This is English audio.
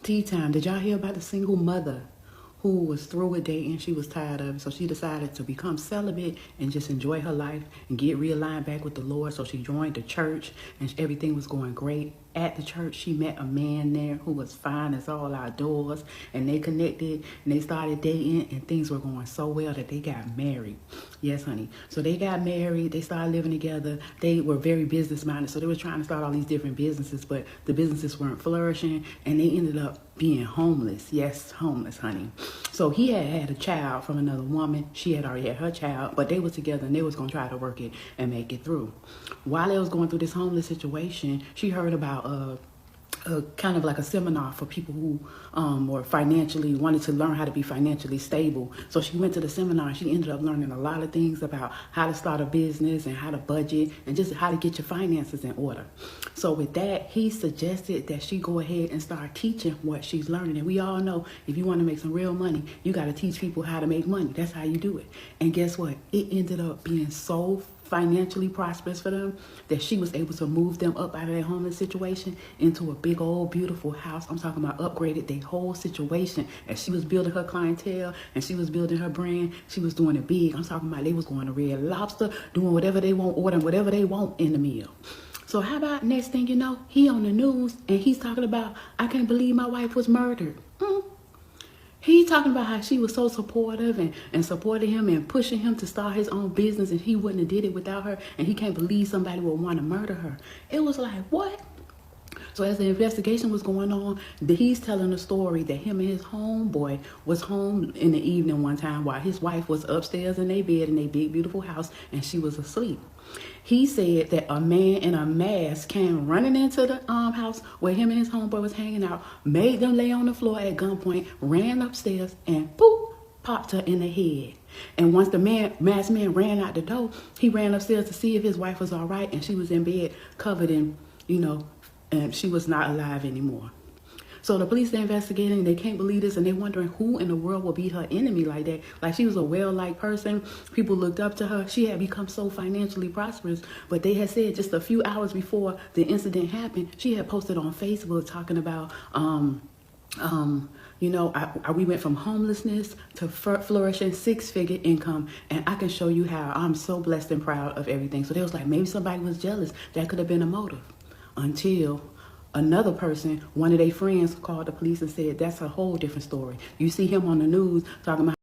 Tea time. Did y'all hear about the single mother who was through with dating? She was tired of it, so she decided to become celibate and just enjoy her life and get realigned back with the Lord. So she joined the church, and everything was going great. At the church, she met a man there who was fine as all outdoors, and they connected and they started dating, and things were going so well that they got married. Yes, honey. So they got married. They started living together. They were very business minded, so they were trying to start all these different businesses, but the businesses weren't flourishing, and they ended up being homeless. Yes, homeless, honey. So he had a child from another woman. She had already had her child, but they were together and they was gonna try to work it and make it through. While they was going through this homeless situation, she heard about kind of like a seminar for people who were financially wanted to learn how to be financially stable. So she went to the seminar and she ended up learning a lot of things about how to start a business and how to budget and just how to get your finances in order. So with that, he suggested that she go ahead and start teaching what she's learning. And we all know if you want to make some real money, you got to teach people how to make money. That's how you do it. And guess what? It ended up being so financially prosperous for them that she was able to move them up out of their homeless situation into a big old beautiful house. I'm talking about upgraded their whole situation. As she was building her clientele and she was building her brand, she was doing it big. I'm talking about they was going to Red Lobster, doing whatever they want, ordering whatever they want in the meal. So how about next thing you know, he on the news and he's talking about, I can't believe my wife was murdered. He's talking about how she was so supportive and supported him and pushing him to start his own business, and he wouldn't have did it without her, and he can't believe somebody would want to murder her. It was like, what? So as the investigation was going on, he's telling a story that him and his homeboy was home in the evening one time while his wife was upstairs in their bed in their big, beautiful house, and she was asleep. He said that a man in a mask came running into the house where him and his homeboy was hanging out, made them lay on the floor at gunpoint, ran upstairs, and poof, popped her in the head. And once the masked man ran out the door, he ran upstairs to see if his wife was all right, and she was in bed covered in, and she was not alive anymore. So the police are investigating, they can't believe this, and they're wondering who in the world will be her enemy like that. Like, she was a well-liked person. People looked up to her. She had become so financially prosperous, but they had said just a few hours before the incident happened, she had posted on Facebook talking about, we went from homelessness to flourishing 6-figure income, and I can show you how I'm so blessed and proud of everything. So they was like, maybe somebody was jealous. That could have been a motive. Until another person, one of their friends, called the police and said, that's a whole different story. You see him on the news talking about